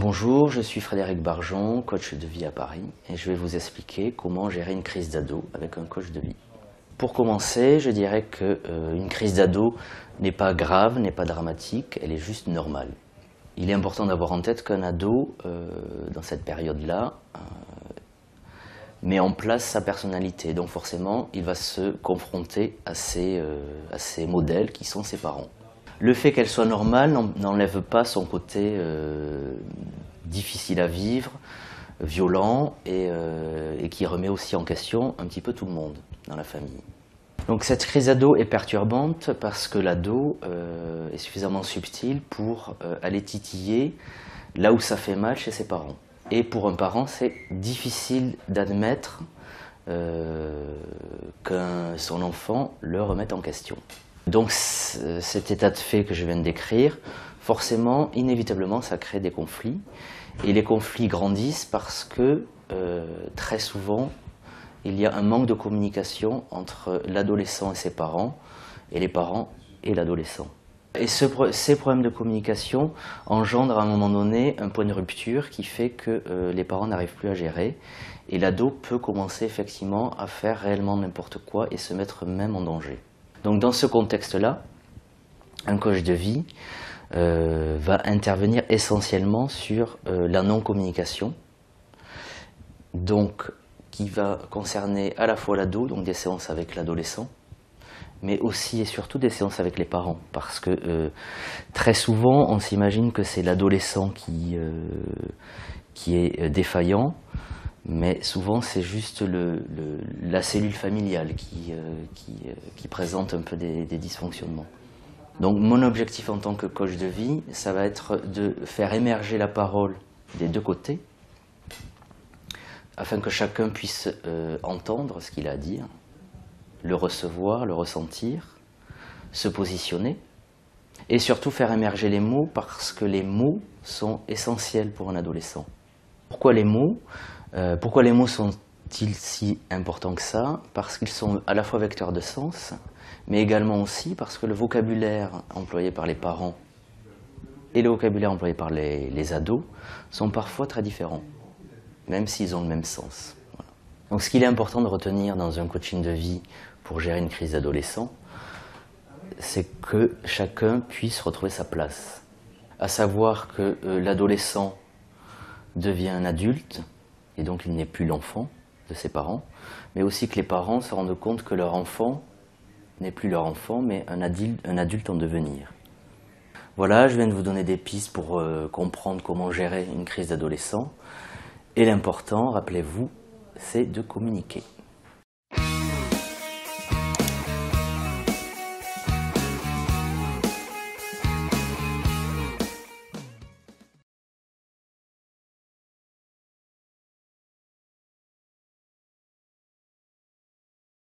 Bonjour, je suis Frédéric Barjon, coach de vie à Paris, et je vais vous expliquer comment gérer une crise d'ado avec un coach de vie. Pour commencer, je dirais qu'une crise d'ado n'est pas grave, n'est pas dramatique, elle est juste normale. Il est important d'avoir en tête qu'un ado, dans cette période-là, met en place sa personnalité, donc forcément il va se confronter à ces modèles qui sont ses parents. Le fait qu'elle soit normale n'enlève pas son côté difficile à vivre, violent et qui remet aussi en question un petit peu tout le monde dans la famille. Donc cette crise d'ado est perturbante parce que l'ado est suffisamment subtil pour aller titiller là où ça fait mal chez ses parents. Et pour un parent, c'est difficile d'admettre que son enfant le remette en question. Donc cet état de fait que je viens de décrire, forcément, inévitablement, ça crée des conflits. Et les conflits grandissent parce que très souvent, il y a un manque de communication entre l'adolescent et ses parents, et les parents et l'adolescent. Et ces problèmes de communication engendrent à un moment donné un point de rupture qui fait que les parents n'arrivent plus à gérer. Et l'ado peut commencer effectivement à faire réellement n'importe quoi et se mettre même en danger. Donc dans ce contexte-là, un coach de vie va intervenir essentiellement sur la non-communication, donc qui va concerner à la fois l'ado, donc des séances avec l'adolescent, mais aussi et surtout des séances avec les parents, parce que très souvent on s'imagine que c'est l'adolescent qui est défaillant, mais souvent c'est juste la cellule familiale qui présente un peu des dysfonctionnements. Donc mon objectif en tant que coach de vie, ça va être de faire émerger la parole des deux côtés, afin que chacun puisse entendre ce qu'il a à dire, le recevoir, le ressentir, se positionner, et surtout faire émerger les mots, parce que les mots sont essentiels pour un adolescent. Pourquoi les mots sont-ils si importants que ça? Parce qu'ils sont à la fois vecteurs de sens, mais également aussi parce que le vocabulaire employé par les parents et le vocabulaire employé par les ados sont parfois très différents, même s'ils ont le même sens. Voilà. Donc ce qu'il est important de retenir dans un coaching de vie pour gérer une crise d'adolescent, c'est que chacun puisse retrouver sa place. À savoir que l'adolescent devient un adulte, et donc il n'est plus l'enfant de ses parents, mais aussi que les parents se rendent compte que leur enfant n'est plus leur enfant, mais un adulte en devenir. Voilà, je viens de vous donner des pistes pour comprendre comment gérer une crise d'adolescent. Et l'important, rappelez-vous, c'est de communiquer.